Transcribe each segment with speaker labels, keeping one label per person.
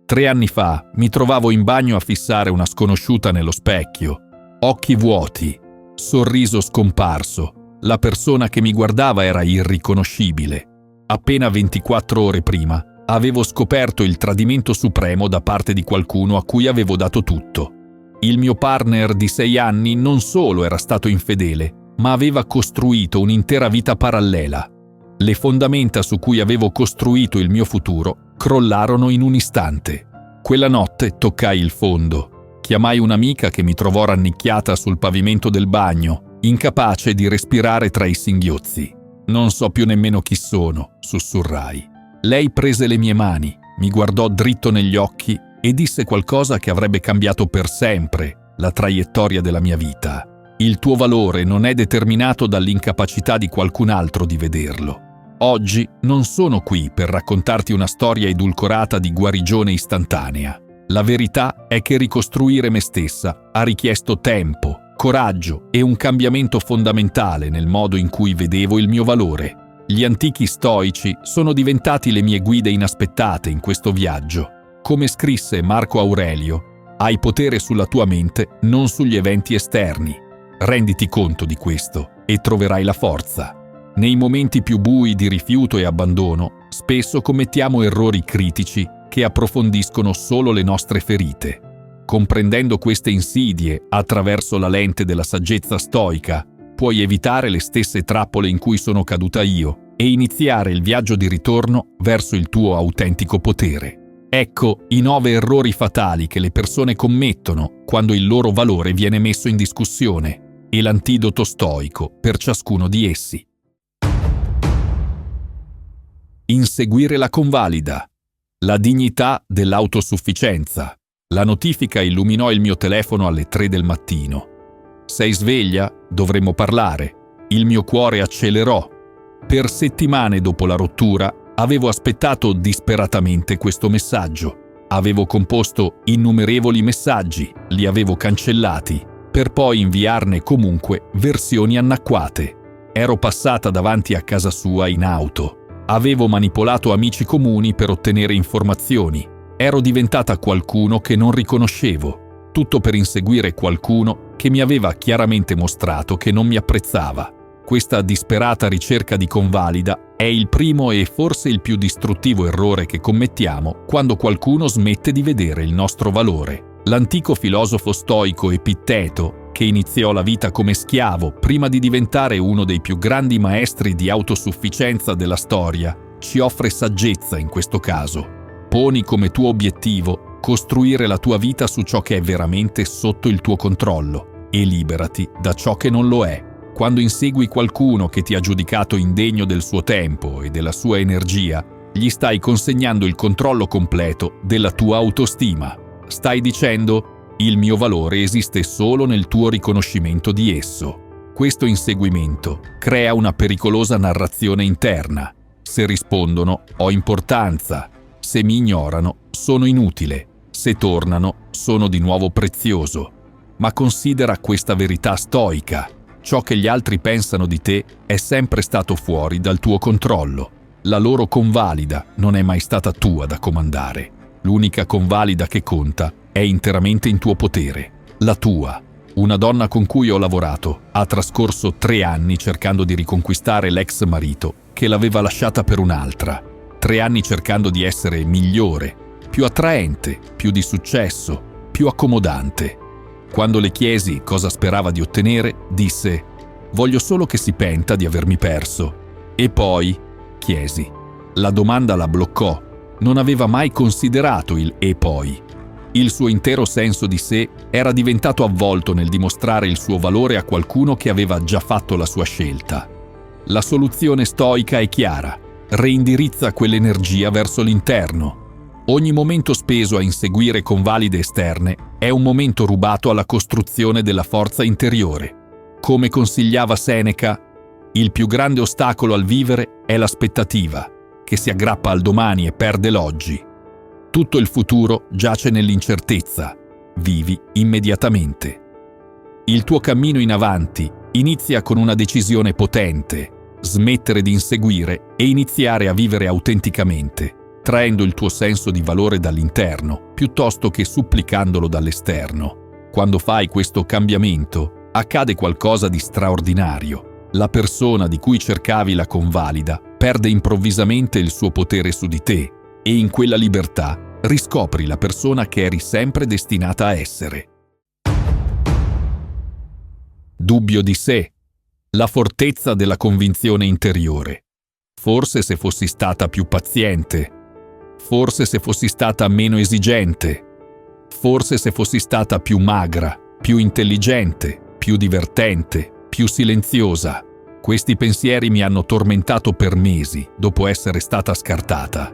Speaker 1: 3 anni fa mi trovavo in bagno a fissare una sconosciuta nello specchio. Occhi vuoti, sorriso scomparso. La persona che mi guardava era irriconoscibile. Appena 24 ore prima avevo scoperto il tradimento supremo da parte di qualcuno a cui avevo dato tutto. Il mio partner di 6 anni non solo era stato infedele, ma aveva costruito un'intera vita parallela. Le fondamenta su cui avevo costruito il mio futuro crollarono in un istante. Quella notte toccai il fondo. Chiamai un'amica che mi trovò rannicchiata sul pavimento del bagno, incapace di respirare tra i singhiozzi. «Non so più nemmeno chi sono», sussurrai. Lei prese le mie mani, mi guardò dritto negli occhi e disse qualcosa che avrebbe cambiato per sempre la traiettoria della mia vita. «Il tuo valore non è determinato dall'incapacità di qualcun altro di vederlo. Oggi non sono qui per raccontarti una storia edulcorata di guarigione istantanea. La verità è che ricostruire me stessa ha richiesto tempo, coraggio e un cambiamento fondamentale nel modo in cui vedevo il mio valore. Gli antichi stoici sono diventati le mie guide inaspettate in questo viaggio. Come scrisse Marco Aurelio, hai potere sulla tua mente, non sugli eventi esterni. Renditi conto di questo e troverai la forza. Nei momenti più bui di rifiuto e abbandono, spesso commettiamo errori critici che approfondiscono solo le nostre ferite. Comprendendo queste insidie attraverso la lente della saggezza stoica, puoi evitare le stesse trappole in cui sono caduta io e iniziare il viaggio di ritorno verso il tuo autentico potere. Ecco i 9 errori fatali che le persone commettono quando il loro valore viene messo in discussione e l'antidoto stoico per ciascuno di essi. Inseguire la convalida. La dignità dell'autosufficienza. La notifica illuminò il mio telefono alle 3 del mattino. Sei sveglia? Dovremmo parlare. Il mio cuore accelerò. Per settimane dopo la rottura avevo aspettato disperatamente questo messaggio. Avevo composto innumerevoli messaggi, li avevo cancellati, per poi inviarne comunque versioni annacquate. Ero passata davanti a casa sua in auto. Avevo manipolato amici comuni per ottenere informazioni. Ero diventata qualcuno che non riconoscevo, tutto per inseguire qualcuno che mi aveva chiaramente mostrato che non mi apprezzava. Questa disperata ricerca di convalida è il primo e forse il più distruttivo errore che commettiamo quando qualcuno smette di vedere il nostro valore. L'antico filosofo stoico Epitteto, che iniziò la vita come schiavo prima di diventare uno dei più grandi maestri di autosufficienza della storia, ci offre saggezza in questo caso. Poni come tuo obiettivo costruire la tua vita su ciò che è veramente sotto il tuo controllo e liberati da ciò che non lo è. Quando insegui qualcuno che ti ha giudicato indegno del suo tempo e della sua energia, gli stai consegnando il controllo completo della tua autostima. Stai dicendo: il mio valore esiste solo nel tuo riconoscimento di esso. Questo inseguimento crea una pericolosa narrazione interna. Se rispondono, ho importanza. Se mi ignorano, sono inutile. Se tornano, sono di nuovo prezioso. Ma considera questa verità stoica. Ciò che gli altri pensano di te è sempre stato fuori dal tuo controllo. La loro convalida non è mai stata tua da comandare. L'unica convalida che conta è interamente in tuo potere, la tua. Una donna con cui ho lavorato ha trascorso 3 anni cercando di riconquistare l'ex marito che l'aveva lasciata per un'altra. 3 anni cercando di essere migliore, più attraente, più di successo, più accomodante. Quando le chiesi cosa sperava di ottenere, disse: voglio solo che si penta di avermi perso. E poi chiesi. La domanda la bloccò. Non aveva mai considerato il «e poi». Il suo intero senso di sé era diventato avvolto nel dimostrare il suo valore a qualcuno che aveva già fatto la sua scelta. La soluzione stoica è chiara: reindirizza quell'energia verso l'interno. Ogni momento speso a inseguire convalide esterne è un momento rubato alla costruzione della forza interiore. Come consigliava Seneca, il più grande ostacolo al vivere è l'aspettativa, che si aggrappa al domani e perde l'oggi. Tutto il futuro giace nell'incertezza. Vivi immediatamente. Il tuo cammino in avanti inizia con una decisione potente: smettere di inseguire e iniziare a vivere autenticamente, traendo il tuo senso di valore dall'interno, piuttosto che supplicandolo dall'esterno. Quando fai questo cambiamento, accade qualcosa di straordinario. La persona di cui cercavi la convalida perde improvvisamente il suo potere su di te e in quella libertà riscopri la persona che eri sempre destinata a essere. Dubbio di sé, la fortezza della convinzione interiore. Forse se fossi stata più paziente, forse se fossi stata meno esigente, forse se fossi stata più magra, più intelligente, più divertente, più silenziosa. Questi pensieri mi hanno tormentato per mesi dopo essere stata scartata.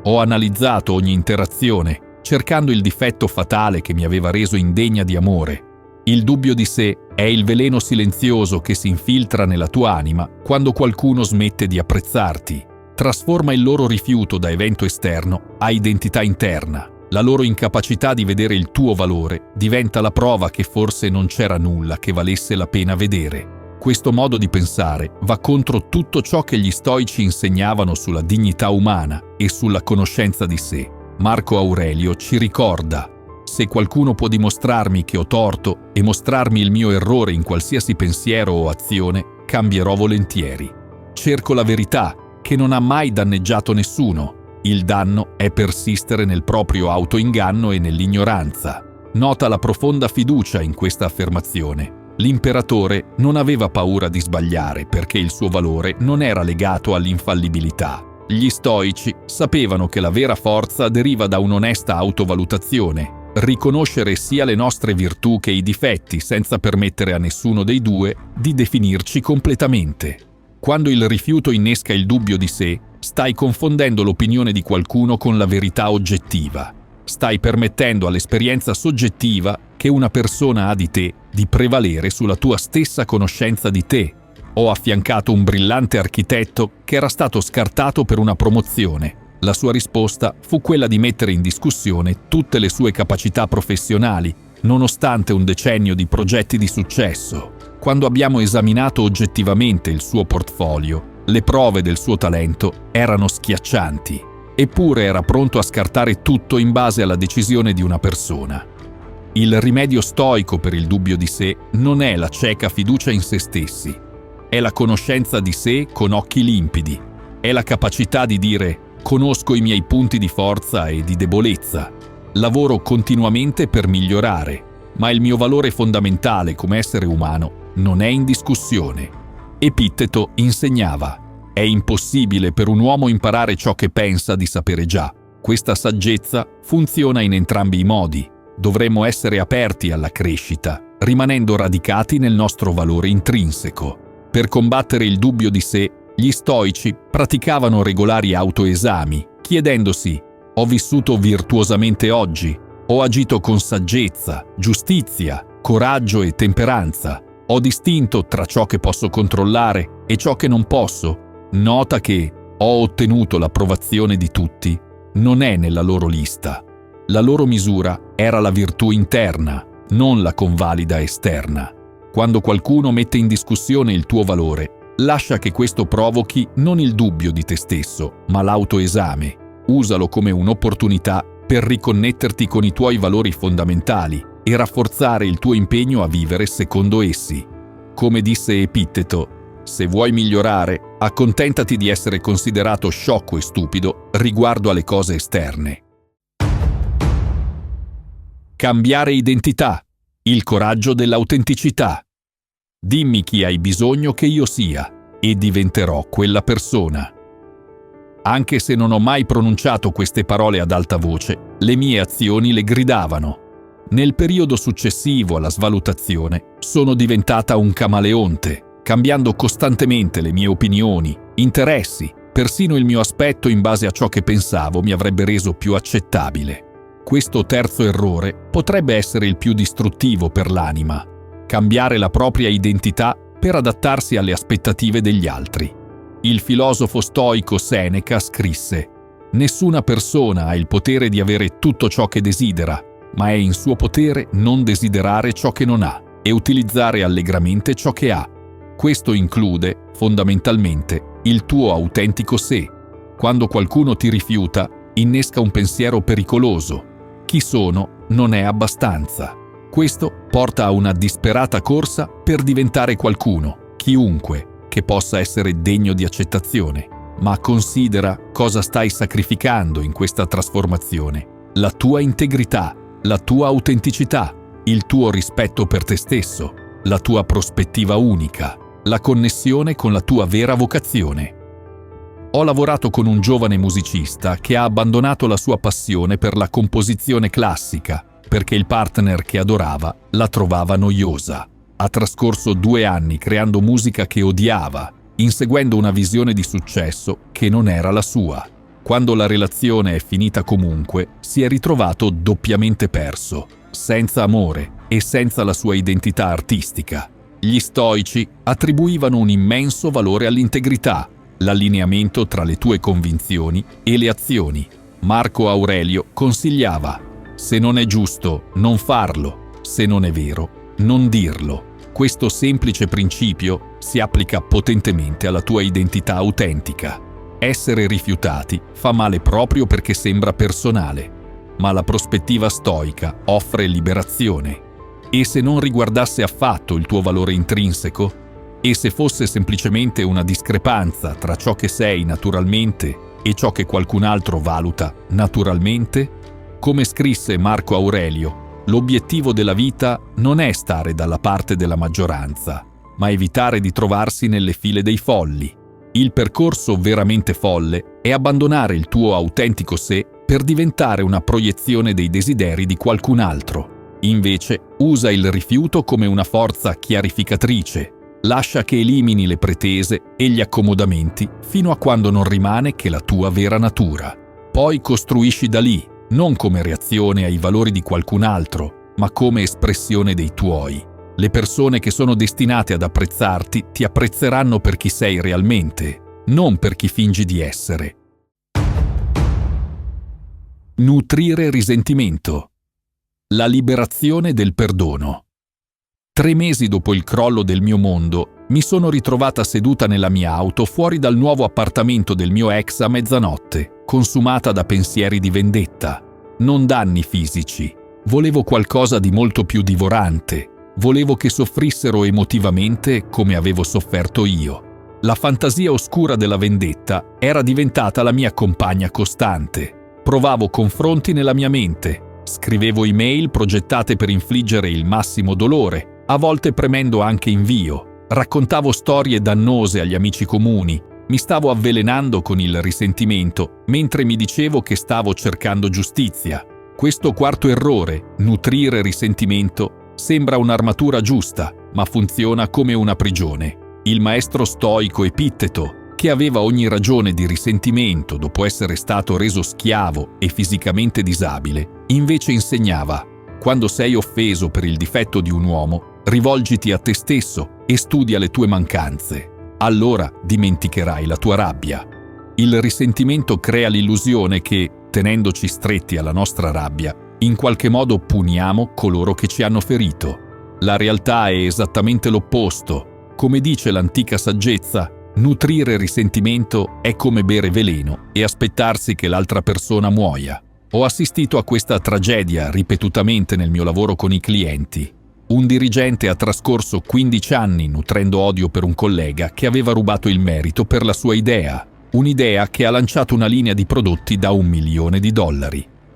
Speaker 1: Ho analizzato ogni interazione, cercando il difetto fatale che mi aveva reso indegna di amore. Il dubbio di sé è il veleno silenzioso che si infiltra nella tua anima quando qualcuno smette di apprezzarti. Trasforma il loro rifiuto da evento esterno a identità interna. La loro incapacità di vedere il tuo valore diventa la prova che forse non c'era nulla che valesse la pena vedere. Questo modo di pensare va contro tutto ciò che gli stoici insegnavano sulla dignità umana e sulla conoscenza di sé. Marco Aurelio ci ricorda: se qualcuno può dimostrarmi che ho torto e mostrarmi il mio errore in qualsiasi pensiero o azione, cambierò volentieri. Cerco la verità, che non ha mai danneggiato nessuno. Il danno è persistere nel proprio autoinganno e nell'ignoranza. Nota la profonda fiducia in questa affermazione. L'imperatore non aveva paura di sbagliare perché il suo valore non era legato all'infallibilità. Gli stoici sapevano che la vera forza deriva da un'onesta autovalutazione. Riconoscere sia le nostre virtù che i difetti senza permettere a nessuno dei due di definirci completamente. Quando il rifiuto innesca il dubbio di sé, stai confondendo l'opinione di qualcuno con la verità oggettiva. Stai permettendo all'esperienza soggettiva che una persona ha di te di prevalere sulla tua stessa conoscenza di te. Ho affiancato un brillante architetto che era stato scartato per una promozione. La sua risposta fu quella di mettere in discussione tutte le sue capacità professionali, nonostante un decennio di progetti di successo. Quando abbiamo esaminato oggettivamente il suo portfolio, le prove del suo talento erano schiaccianti. Eppure era pronto a scartare tutto in base alla decisione di una persona. Il rimedio stoico per il dubbio di sé non è la cieca fiducia in se stessi. È la conoscenza di sé con occhi limpidi. È la capacità di dire: conosco i miei punti di forza e di debolezza. Lavoro continuamente per migliorare, ma il mio valore fondamentale come essere umano non è in discussione. Epitteto insegnava: è impossibile per un uomo imparare ciò che pensa di sapere già. Questa saggezza funziona in entrambi i modi. Dovremmo essere aperti alla crescita, rimanendo radicati nel nostro valore intrinseco. Per combattere il dubbio di sé, gli stoici praticavano regolari autoesami, chiedendosi: ho vissuto virtuosamente oggi? Ho agito con saggezza, giustizia, coraggio e temperanza? Ho distinto tra ciò che posso controllare e ciò che non posso? Nota che ho ottenuto l'approvazione di tutti non è nella loro lista. La loro misura era la virtù interna, non la convalida esterna. Quando qualcuno mette in discussione il tuo valore, lascia che questo provochi non il dubbio di te stesso, ma l'autoesame. Usalo come un'opportunità per riconnetterti con i tuoi valori fondamentali e rafforzare il tuo impegno a vivere secondo essi. Come disse Epitteto: se vuoi migliorare, accontentati di essere considerato sciocco e stupido riguardo alle cose esterne. Cambiare identità. Il coraggio dell'autenticità. Dimmi chi hai bisogno che io sia e diventerò quella persona. Anche se non ho mai pronunciato queste parole ad alta voce, le mie azioni le gridavano. Nel periodo successivo alla svalutazione sono diventata un camaleonte, cambiando costantemente le mie opinioni, interessi, persino il mio aspetto in base a ciò che pensavo mi avrebbe reso più accettabile. Questo terzo errore potrebbe essere il più distruttivo per l'anima: cambiare la propria identità per adattarsi alle aspettative degli altri. Il filosofo stoico Seneca scrisse: nessuna persona ha il potere di avere tutto ciò che desidera, ma è in suo potere non desiderare ciò che non ha e utilizzare allegramente ciò che ha. Questo include, fondamentalmente, il tuo autentico sé. Quando qualcuno ti rifiuta, innesca un pensiero pericoloso. Chi sono non è abbastanza. Questo porta a una disperata corsa per diventare qualcuno, chiunque, che possa essere degno di accettazione. Ma considera cosa stai sacrificando in questa trasformazione. La tua integrità, la tua autenticità, il tuo rispetto per te stesso, la tua prospettiva unica, la connessione con la tua vera vocazione. Ho lavorato con un giovane musicista che ha abbandonato la sua passione per la composizione classica perché il partner che adorava la trovava noiosa. Ha trascorso 2 anni creando musica che odiava, inseguendo una visione di successo che non era la sua. Quando la relazione è finita comunque, si è ritrovato doppiamente perso, senza amore e senza la sua identità artistica. Gli stoici attribuivano un immenso valore all'integrità, l'allineamento tra le tue convinzioni e le azioni. Marco Aurelio consigliava: se non è giusto, non farlo, se non è vero, non dirlo. Questo semplice principio si applica potentemente alla tua identità autentica. Essere rifiutati fa male proprio perché sembra personale, ma la prospettiva stoica offre liberazione. E se non riguardasse affatto il tuo valore intrinseco? E se fosse semplicemente una discrepanza tra ciò che sei naturalmente e ciò che qualcun altro valuta naturalmente? Come scrisse Marco Aurelio, l'obiettivo della vita non è stare dalla parte della maggioranza, ma evitare di trovarsi nelle file dei folli. Il percorso veramente folle è abbandonare il tuo autentico sé per diventare una proiezione dei desideri di qualcun altro. Invece, usa il rifiuto come una forza chiarificatrice. Lascia che elimini le pretese e gli accomodamenti fino a quando non rimane che la tua vera natura. Poi costruisci da lì, non come reazione ai valori di qualcun altro, ma come espressione dei tuoi. Le persone che sono destinate ad apprezzarti ti apprezzeranno per chi sei realmente, non per chi fingi di essere. Nutrire risentimento. La liberazione del perdono. 3 mesi dopo il crollo del mio mondo, mi sono ritrovata seduta nella mia auto fuori dal nuovo appartamento del mio ex a mezzanotte, consumata da pensieri di vendetta. Non danni fisici. Volevo qualcosa di molto più divorante. Volevo che soffrissero emotivamente come avevo sofferto io. La fantasia oscura della vendetta era diventata la mia compagna costante. Provavo confronti nella mia mente. Scrivevo email progettate per infliggere il massimo dolore, a volte premendo anche invio. Raccontavo storie dannose agli amici comuni. Mi stavo avvelenando con il risentimento, mentre mi dicevo che stavo cercando giustizia. Questo quarto errore, nutrire risentimento, sembra un'armatura giusta, ma funziona come una prigione. Il maestro stoico Epitteto, che aveva ogni ragione di risentimento dopo essere stato reso schiavo e fisicamente disabile, invece insegnava: quando sei offeso per il difetto di un uomo, rivolgiti a te stesso e studia le tue mancanze. Allora dimenticherai la tua rabbia. Il risentimento crea l'illusione che, tenendoci stretti alla nostra rabbia, in qualche modo puniamo coloro che ci hanno ferito. La realtà è esattamente l'opposto. Come dice l'antica saggezza, nutrire risentimento è come bere veleno e aspettarsi che l'altra persona muoia. Ho assistito a questa tragedia ripetutamente nel mio lavoro con i clienti. Un dirigente ha trascorso 15 anni nutrendo odio per un collega che aveva rubato il merito per la sua idea. Un'idea che ha lanciato una linea di prodotti da $1 milione.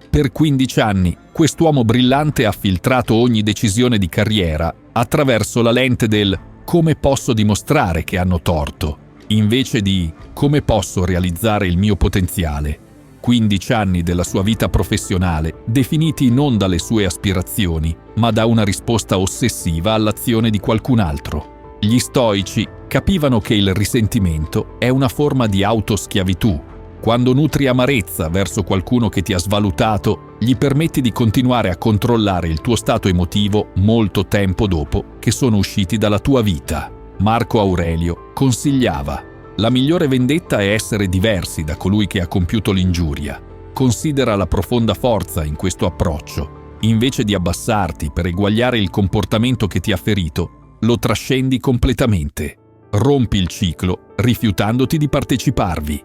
Speaker 1: Per 15 anni, quest'uomo brillante ha filtrato ogni decisione di carriera attraverso la lente del «come posso dimostrare che hanno torto», invece di «come posso realizzare il mio potenziale». 15 anni della sua vita professionale, definiti non dalle sue aspirazioni, ma da una risposta ossessiva all'azione di qualcun altro. Gli stoici capivano che il risentimento è una forma di autoschiavitù. Quando nutri amarezza verso qualcuno che ti ha svalutato, gli permetti di continuare a controllare il tuo stato emotivo molto tempo dopo che sono usciti dalla tua vita. Marco Aurelio consigliava: la migliore vendetta è essere diversi da colui che ha compiuto l'ingiuria. Considera la profonda forza in questo approccio. Invece di abbassarti per eguagliare il comportamento che ti ha ferito, lo trascendi completamente. Rompi il ciclo rifiutandoti di parteciparvi.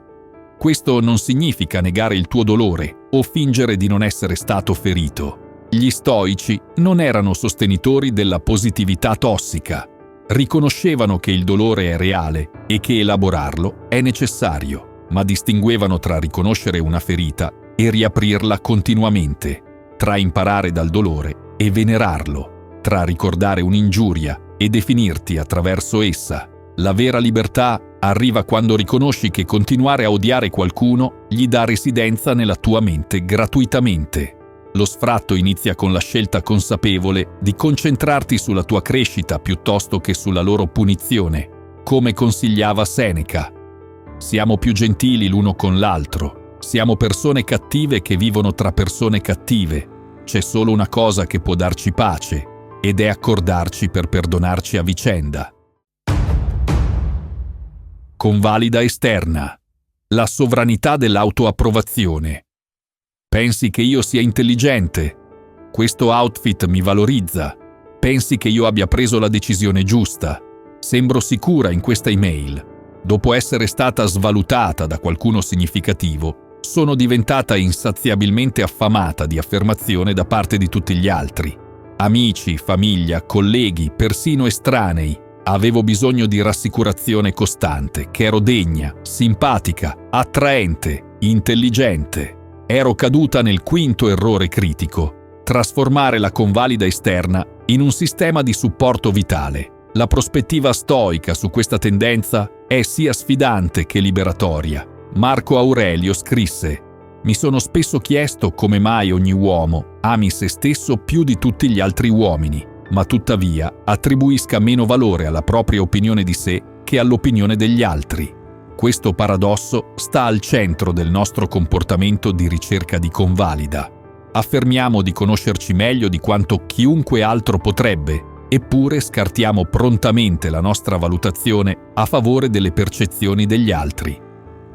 Speaker 1: Questo non significa negare il tuo dolore o fingere di non essere stato ferito. Gli stoici non erano sostenitori della positività tossica. Riconoscevano che il dolore è reale e che elaborarlo è necessario, ma distinguevano tra riconoscere una ferita e riaprirla continuamente, tra imparare dal dolore e venerarlo, tra ricordare un'ingiuria e definirti attraverso essa. La vera libertà arriva quando riconosci che continuare a odiare qualcuno gli dà residenza nella tua mente gratuitamente. Lo sfratto inizia con la scelta consapevole di concentrarti sulla tua crescita piuttosto che sulla loro punizione, come consigliava Seneca. Siamo più gentili l'uno con l'altro, siamo persone cattive che vivono tra persone cattive. C'è solo una cosa che può darci pace, ed è accordarci per perdonarci a vicenda. Convalida esterna. La sovranità dell'autoapprovazione. Pensi che io sia intelligente? Questo outfit mi valorizza. Pensi che io abbia preso la decisione giusta? Sembro sicura in questa email. Dopo essere stata svalutata da qualcuno significativo, sono diventata insaziabilmente affamata di affermazione da parte di tutti gli altri. Amici, famiglia, colleghi, persino estranei. Avevo bisogno di rassicurazione costante, che ero degna, simpatica, attraente, intelligente. Ero caduta nel quinto errore critico: trasformare la convalida esterna in un sistema di supporto vitale. La prospettiva stoica su questa tendenza è sia sfidante che liberatoria. Marco Aurelio scrisse: «Mi sono spesso chiesto come mai ogni uomo ami se stesso più di tutti gli altri uomini, ma tuttavia attribuisca meno valore alla propria opinione di sé che all'opinione degli altri». Questo paradosso sta al centro del nostro comportamento di ricerca di convalida. Affermiamo di conoscerci meglio di quanto chiunque altro potrebbe, eppure scartiamo prontamente la nostra valutazione a favore delle percezioni degli altri.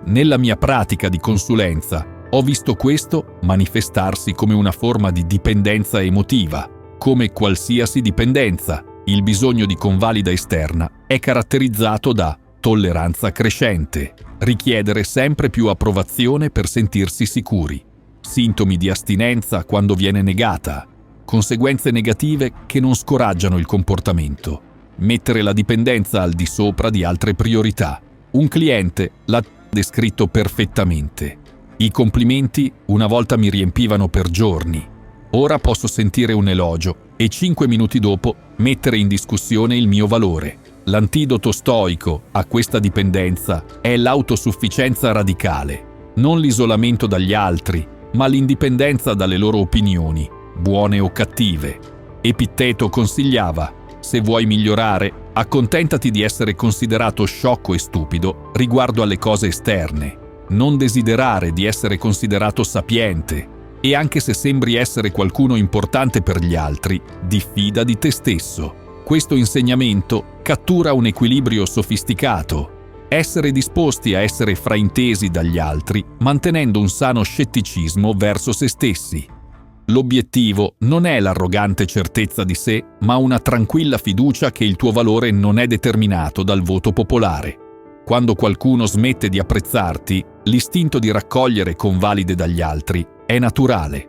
Speaker 1: Nella mia pratica di consulenza ho visto questo manifestarsi come una forma di dipendenza emotiva. Come qualsiasi dipendenza, il bisogno di convalida esterna è caratterizzato da tolleranza crescente, richiedere sempre più approvazione per sentirsi sicuri, sintomi di astinenza quando viene negata, conseguenze negative che non scoraggiano il comportamento, mettere la dipendenza al di sopra di altre priorità. Un cliente l'ha descritto perfettamente. I complimenti una volta mi riempivano per giorni. Ora posso sentire un elogio e 5 minuti dopo mettere in discussione il mio valore. L'antidoto stoico a questa dipendenza è l'autosufficienza radicale, non l'isolamento dagli altri, ma l'indipendenza dalle loro opinioni, buone o cattive. Epitteto consigliava: se vuoi migliorare, accontentati di essere considerato sciocco e stupido riguardo alle cose esterne. Non desiderare di essere considerato sapiente, e anche se sembri essere qualcuno importante per gli altri, diffida di te stesso. Questo insegnamento cattura un equilibrio sofisticato: essere disposti a essere fraintesi dagli altri, mantenendo un sano scetticismo verso se stessi. L'obiettivo non è l'arrogante certezza di sé, ma una tranquilla fiducia che il tuo valore non è determinato dal voto popolare. Quando qualcuno smette di apprezzarti, l'istinto di raccogliere convalide dagli altri è naturale,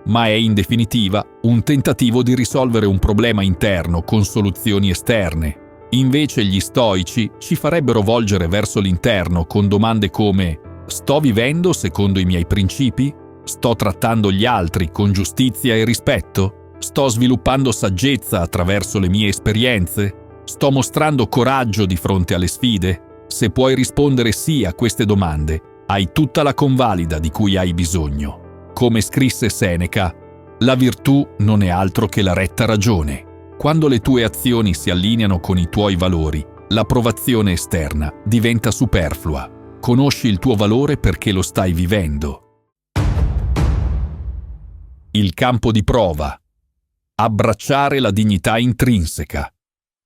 Speaker 1: ma è in definitiva un tentativo di risolvere un problema interno con soluzioni esterne. Invece gli stoici ci farebbero volgere verso l'interno con domande come: sto vivendo secondo i miei principi? Sto trattando gli altri con giustizia e rispetto? Sto sviluppando saggezza attraverso le mie esperienze? Sto mostrando coraggio di fronte alle sfide? Se puoi rispondere sì a queste domande, hai tutta la convalida di cui hai bisogno. Come scrisse Seneca, la virtù non è altro che la retta ragione. Quando le tue azioni si allineano con i tuoi valori, l'approvazione esterna diventa superflua. Conosci il tuo valore perché lo stai vivendo. Il campo di prova. Abbracciare la dignità intrinseca.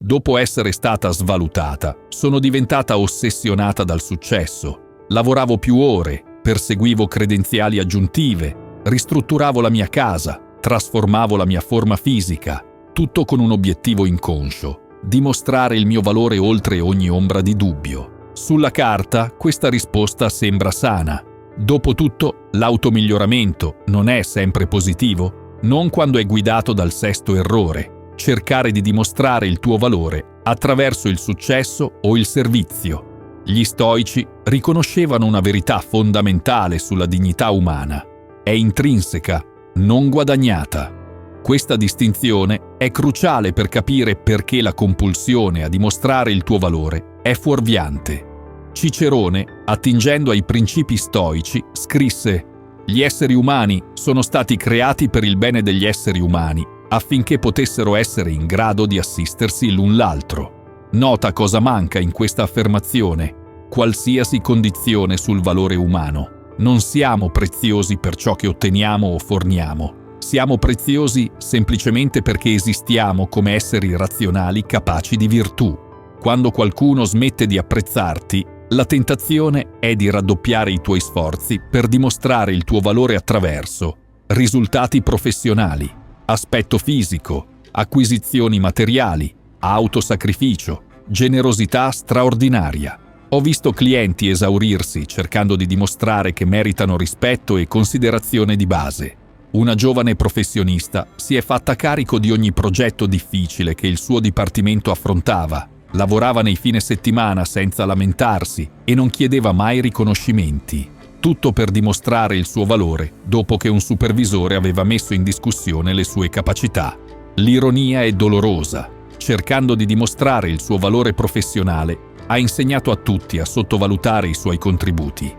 Speaker 1: Dopo essere stata svalutata, sono diventata ossessionata dal successo. Lavoravo più ore, perseguivo credenziali aggiuntive, ristrutturavo la mia casa, trasformavo la mia forma fisica, tutto con un obiettivo inconscio: dimostrare il mio valore oltre ogni ombra di dubbio. Sulla carta questa risposta sembra sana. Dopotutto, l'automiglioramento non è sempre positivo? Non quando è guidato dal sesto errore, cercare di dimostrare il tuo valore attraverso il successo o il servizio. Gli stoici riconoscevano una verità fondamentale sulla dignità umana. È intrinseca, non guadagnata. Questa distinzione è cruciale per capire perché la compulsione a dimostrare il tuo valore è fuorviante. Cicerone, attingendo ai principi stoici, scrisse: «Gli esseri umani sono stati creati per il bene degli esseri umani, affinché potessero essere in grado di assistersi l'un l'altro». Nota cosa manca in questa affermazione: qualsiasi condizione sul valore umano. Non siamo preziosi per ciò che otteniamo o forniamo. Siamo preziosi semplicemente perché esistiamo come esseri razionali capaci di virtù. Quando qualcuno smette di apprezzarti, la tentazione è di raddoppiare i tuoi sforzi per dimostrare il tuo valore attraverso risultati professionali, aspetto fisico, acquisizioni materiali, autosacrificio, generosità straordinaria. Ho visto clienti esaurirsi cercando di dimostrare che meritano rispetto e considerazione di base. Una giovane professionista si è fatta carico di ogni progetto difficile che il suo dipartimento affrontava, lavorava nei fine settimana senza lamentarsi e non chiedeva mai riconoscimenti, tutto per dimostrare il suo valore dopo che un supervisore aveva messo in discussione le sue capacità. L'ironia è dolorosa. Cercando di dimostrare il suo valore professionale, ha insegnato a tutti a sottovalutare i suoi contributi.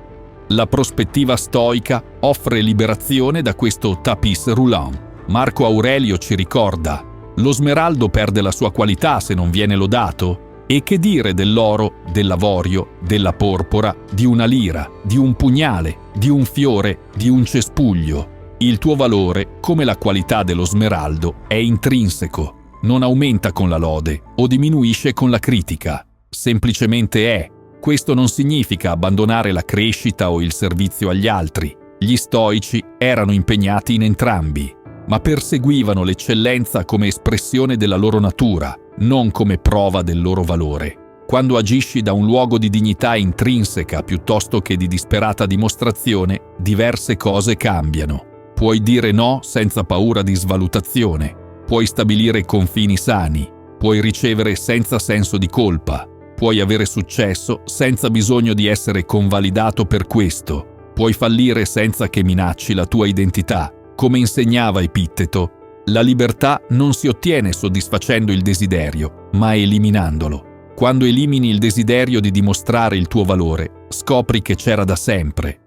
Speaker 1: La prospettiva stoica offre liberazione da questo tapis roulant. Marco Aurelio ci ricorda: lo smeraldo perde la sua qualità se non viene lodato? E che dire dell'oro, dell'avorio, della porpora, di una lira, di un pugnale, di un fiore, di un cespuglio? Il tuo valore, come la qualità dello smeraldo, è intrinseco. Non aumenta con la lode o diminuisce con la critica. Semplicemente è. Questo non significa abbandonare la crescita o il servizio agli altri. Gli stoici erano impegnati in entrambi, ma perseguivano l'eccellenza come espressione della loro natura, non come prova del loro valore. Quando agisci da un luogo di dignità intrinseca piuttosto che di disperata dimostrazione, diverse cose cambiano. Puoi dire no senza paura di svalutazione, puoi stabilire confini sani, puoi ricevere senza senso di colpa, puoi avere successo senza bisogno di essere convalidato per questo, puoi fallire senza che minacci la tua identità. Come insegnava Epitteto, la libertà non si ottiene soddisfacendo il desiderio, ma eliminandolo. Quando elimini il desiderio di dimostrare il tuo valore, scopri che c'era da sempre.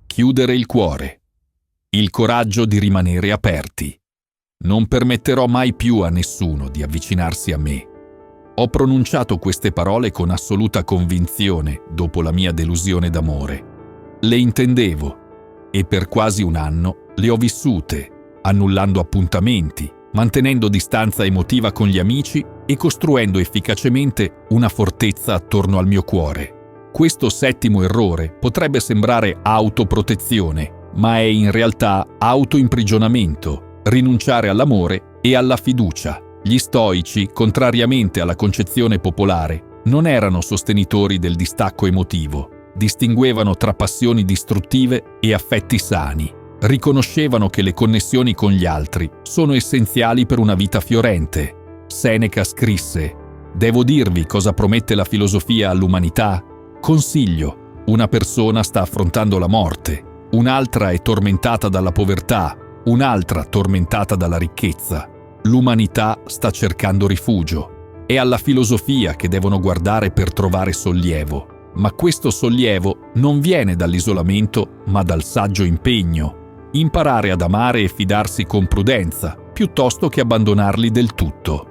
Speaker 1: Chiudere il cuore. Il coraggio di rimanere aperti. Non permetterò mai più a nessuno di avvicinarsi a me. Ho pronunciato queste parole con assoluta convinzione dopo la mia delusione d'amore. Le intendevo e per quasi un anno le ho vissute, annullando appuntamenti, mantenendo distanza emotiva con gli amici e costruendo efficacemente una fortezza attorno al mio cuore. Questo settimo errore potrebbe sembrare autoprotezione, ma è in realtà autoimprigionamento, rinunciare all'amore e alla fiducia. Gli stoici, contrariamente alla concezione popolare, non erano sostenitori del distacco emotivo. Distinguevano tra passioni distruttive e affetti sani. Riconoscevano che le connessioni con gli altri sono essenziali per una vita fiorente. Seneca scrisse: «Devo dirvi cosa promette la filosofia all'umanità? Consiglio: una persona sta affrontando la morte, un'altra è tormentata dalla povertà, un'altra tormentata dalla ricchezza. L'umanità sta cercando rifugio. È alla filosofia che devono guardare per trovare sollievo. Ma questo sollievo non viene dall'isolamento, ma dal saggio impegno. Imparare ad amare e fidarsi con prudenza, piuttosto che abbandonarli del tutto.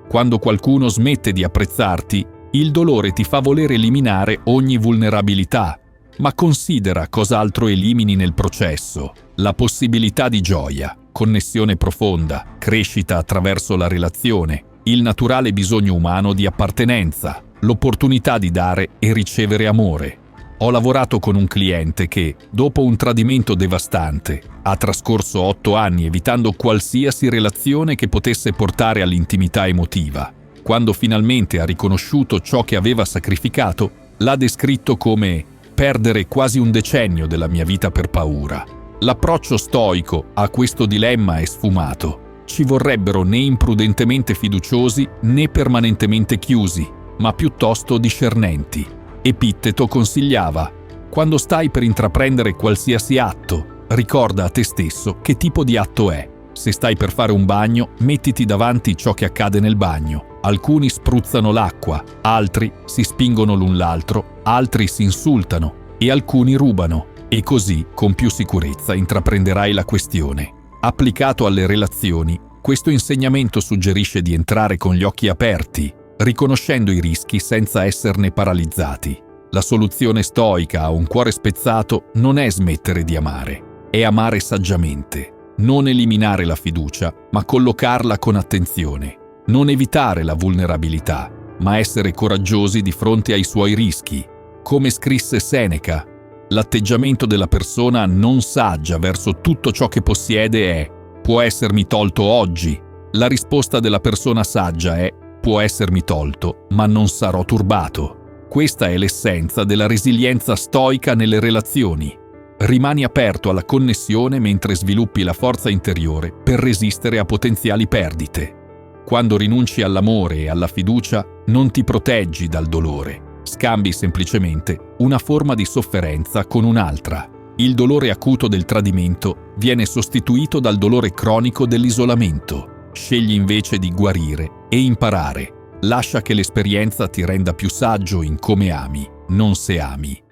Speaker 1: Quando qualcuno smette di apprezzarti, il dolore ti fa voler eliminare ogni vulnerabilità, ma considera cos'altro elimini nel processo: la possibilità di gioia, connessione profonda, crescita attraverso la relazione, il naturale bisogno umano di appartenenza, l'opportunità di dare e ricevere amore. Ho lavorato con un cliente che, dopo un tradimento devastante, ha trascorso 8 anni evitando qualsiasi relazione che potesse portare all'intimità emotiva. Quando finalmente ha riconosciuto ciò che aveva sacrificato, l'ha descritto come perdere quasi un decennio della mia vita per paura. L'approccio stoico a questo dilemma è sfumato. Ci vorrebbero né imprudentemente fiduciosi né permanentemente chiusi, ma piuttosto discernenti. Epitteto consigliava: quando stai per intraprendere qualsiasi atto, ricorda a te stesso che tipo di atto è. Se stai per fare un bagno, mettiti davanti ciò che accade nel bagno. Alcuni spruzzano l'acqua, altri si spingono l'un l'altro, altri si insultano e alcuni rubano. E così, con più sicurezza, intraprenderai la questione. Applicato alle relazioni, questo insegnamento suggerisce di entrare con gli occhi aperti, riconoscendo i rischi senza esserne paralizzati. La soluzione stoica a un cuore spezzato non è smettere di amare, è amare saggiamente. Non eliminare la fiducia, ma collocarla con attenzione. Non evitare la vulnerabilità, ma essere coraggiosi di fronte ai suoi rischi. Come scrisse Seneca, l'atteggiamento della persona non saggia verso tutto ciò che possiede è: può essermi tolto oggi. La risposta della persona saggia è: può essermi tolto, ma non sarò turbato. Questa è l'essenza della resilienza stoica nelle relazioni. Rimani aperto alla connessione mentre sviluppi la forza interiore per resistere a potenziali perdite. Quando rinunci all'amore e alla fiducia, non ti proteggi dal dolore. Scambi semplicemente una forma di sofferenza con un'altra. Il dolore acuto del tradimento viene sostituito dal dolore cronico dell'isolamento. Scegli invece di guarire e imparare. Lascia che l'esperienza ti renda più saggio in come ami, non se ami.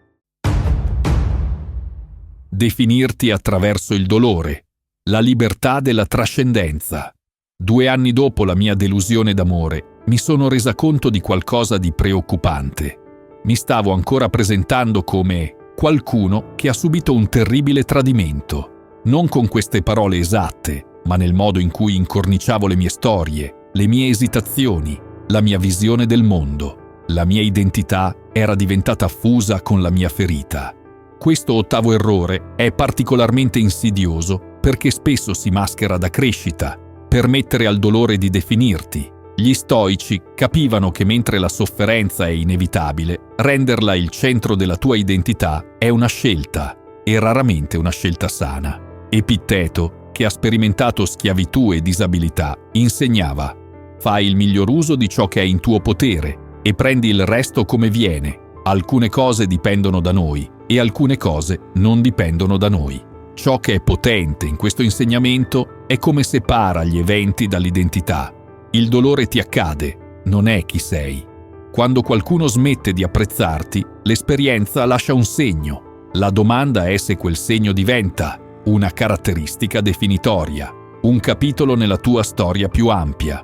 Speaker 1: Definirti attraverso il dolore, la libertà della trascendenza. 2 anni dopo la mia delusione d'amore, mi sono resa conto di qualcosa di preoccupante. Mi stavo ancora presentando come qualcuno che ha subito un terribile tradimento. Non con queste parole esatte, ma nel modo in cui incorniciavo le mie storie, le mie esitazioni, la mia visione del mondo. La mia identità era diventata fusa con la mia ferita. Questo 8º errore è particolarmente insidioso perché spesso si maschera da crescita, per mettere al dolore di definirti. Gli stoici capivano che mentre la sofferenza è inevitabile, renderla il centro della tua identità è una scelta, e raramente una scelta sana. Epitteto, che ha sperimentato schiavitù e disabilità, insegnava: fai il miglior uso di ciò che è in tuo potere e prendi il resto come viene. Alcune cose dipendono da noi e alcune cose non dipendono da noi. Ciò che è potente in questo insegnamento è come separa gli eventi dall'identità. Il dolore ti accade, non è chi sei. Quando qualcuno smette di apprezzarti, l'esperienza lascia un segno. La domanda è se quel segno diventa una caratteristica definitoria, un capitolo nella tua storia più ampia,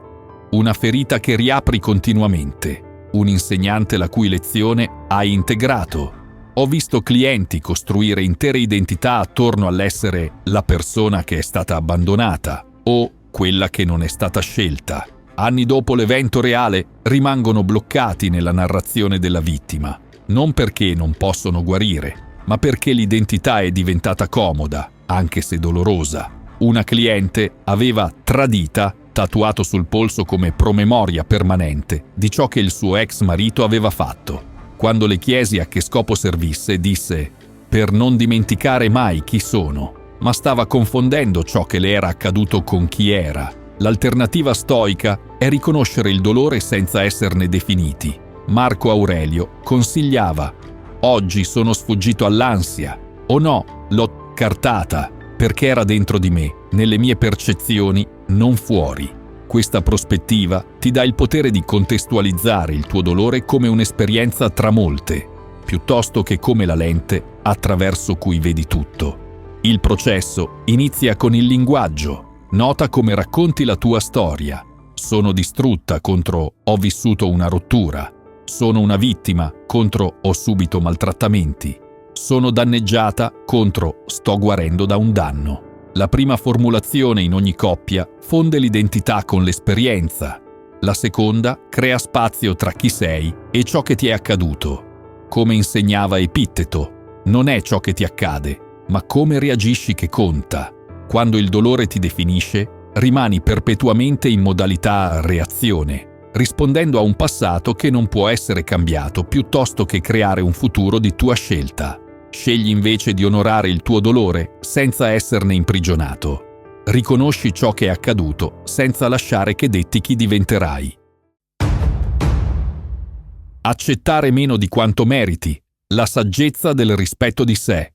Speaker 1: una ferita che riapri continuamente, un insegnante la cui lezione hai integrato. Ho visto clienti costruire intere identità attorno all'essere la persona che è stata abbandonata o quella che non è stata scelta. Anni dopo l'evento reale rimangono bloccati nella narrazione della vittima, non perché non possono guarire, ma perché l'identità è diventata comoda, anche se dolorosa. Una cliente aveva tradita, tatuato sul polso come promemoria permanente di ciò che il suo ex marito aveva fatto. Quando le chiesi a che scopo servisse, disse: per non dimenticare mai chi sono, ma stava confondendo ciò che le era accaduto con chi era. L'alternativa stoica è riconoscere il dolore senza esserne definiti. Marco Aurelio consigliava: oggi sono sfuggito all'ansia, o no, l'ho cartata, perché era dentro di me, nelle mie percezioni, non fuori. Questa prospettiva ti dà il potere di contestualizzare il tuo dolore come un'esperienza tra molte, piuttosto che come la lente attraverso cui vedi tutto. Il processo inizia con il linguaggio. Nota come racconti la tua storia. Sono distrutta contro ho vissuto una rottura. Sono una vittima contro ho subito maltrattamenti. Sono danneggiata contro sto guarendo da un danno. La prima formulazione in ogni coppia fonde l'identità con l'esperienza. La seconda crea spazio tra chi sei e ciò che ti è accaduto. Come insegnava Epitteto, non è ciò che ti accade, ma come reagisci che conta. Quando il dolore ti definisce, rimani perpetuamente in modalità reazione. rispondendo a un passato che non può essere cambiato, piuttosto che creare un futuro di tua scelta. Scegli invece di onorare il tuo dolore senza esserne imprigionato. Riconosci ciò che è accaduto senza lasciare che detti chi diventerai. Accettare meno di quanto meriti, la saggezza del rispetto di sé.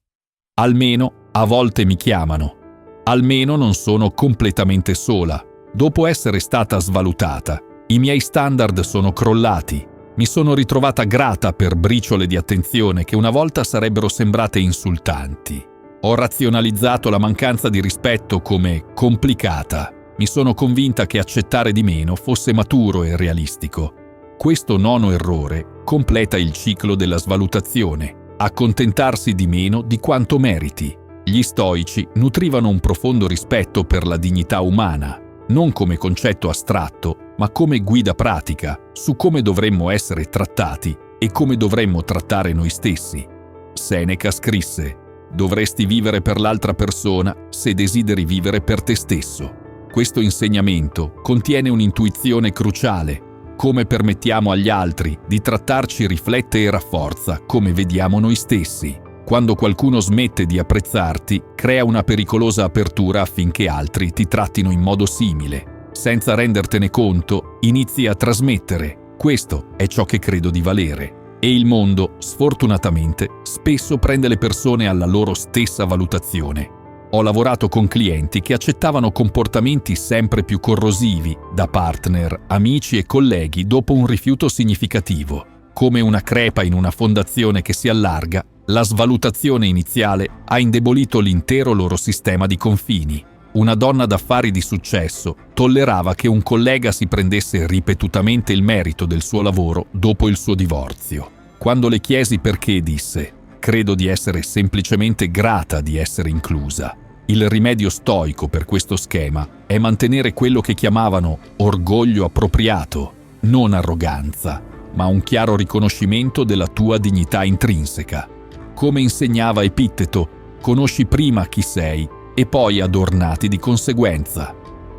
Speaker 1: Almeno a volte mi chiamano. Almeno non sono completamente sola. Dopo essere stata svalutata, i miei standard sono crollati. Mi sono ritrovata grata per briciole di attenzione che una volta sarebbero sembrate insultanti. Ho razionalizzato la mancanza di rispetto come complicata. Mi sono convinta che accettare di meno fosse maturo e realistico. Questo nono errore completa il ciclo della svalutazione. Accontentarsi di meno di quanto meriti. Gli stoici nutrivano un profondo rispetto per la dignità umana, non come concetto astratto, ma come guida pratica su come dovremmo essere trattati e come dovremmo trattare noi stessi. Seneca scrisse: «Dovresti vivere per l'altra persona se desideri vivere per te stesso». Questo insegnamento contiene un'intuizione cruciale. Come permettiamo agli altri di trattarci riflette e rafforza come vediamo noi stessi. Quando qualcuno smette di apprezzarti, crea una pericolosa apertura affinché altri ti trattino in modo simile. Senza rendertene conto, inizi a trasmettere. Questo è ciò che credo di valere. E il mondo, sfortunatamente, spesso prende le persone alla loro stessa valutazione. Ho lavorato con clienti che accettavano comportamenti sempre più corrosivi da partner, amici e colleghi dopo un rifiuto significativo. Come una crepa in una fondazione che si allarga, la svalutazione iniziale ha indebolito l'intero loro sistema di confini. Una donna d'affari di successo tollerava che un collega si prendesse ripetutamente il merito del suo lavoro dopo il suo divorzio. Quando le chiesi perché, disse: «Credo di essere semplicemente grata di essere inclusa». Il rimedio stoico per questo schema è mantenere quello che chiamavano orgoglio appropriato, non arroganza, ma un chiaro riconoscimento della tua dignità intrinseca. Come insegnava Epitteto, conosci prima chi sei e poi adornati di conseguenza.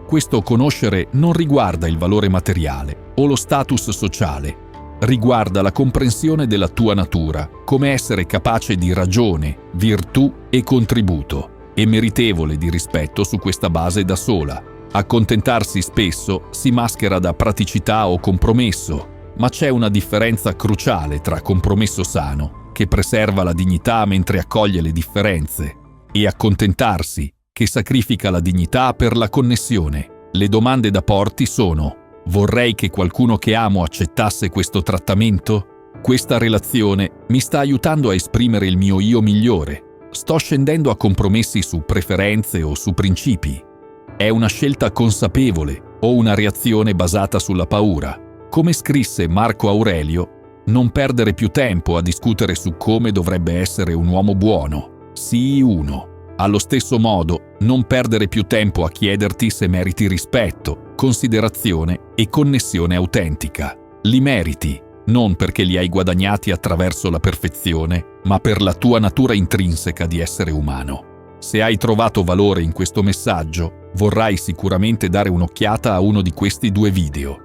Speaker 1: Questo conoscere non riguarda il valore materiale o lo status sociale, riguarda la comprensione della tua natura come essere capace di ragione, virtù e contributo, e meritevole di rispetto su questa base da sola. Accontentarsi spesso si maschera da praticità o compromesso, ma c'è una differenza cruciale tra compromesso sano, che preserva la dignità mentre accoglie le differenze, e accontentarsi, che sacrifica la dignità per la connessione. Le domande da porti sono: vorrei che qualcuno che amo accettasse questo trattamento? Questa relazione mi sta aiutando a esprimere il mio io migliore? Sto scendendo a compromessi su preferenze o su principi? È una scelta consapevole o una reazione basata sulla paura? Come scrisse Marco Aurelio, non perdere più tempo a discutere su come dovrebbe essere un uomo buono. Sii uno. Allo stesso modo, non perdere più tempo a chiederti se meriti rispetto, considerazione e connessione autentica. Li meriti, non perché li hai guadagnati attraverso la perfezione, ma per la tua natura intrinseca di essere umano. Se hai trovato valore in questo messaggio, vorrai sicuramente dare un'occhiata a uno di questi 2 video.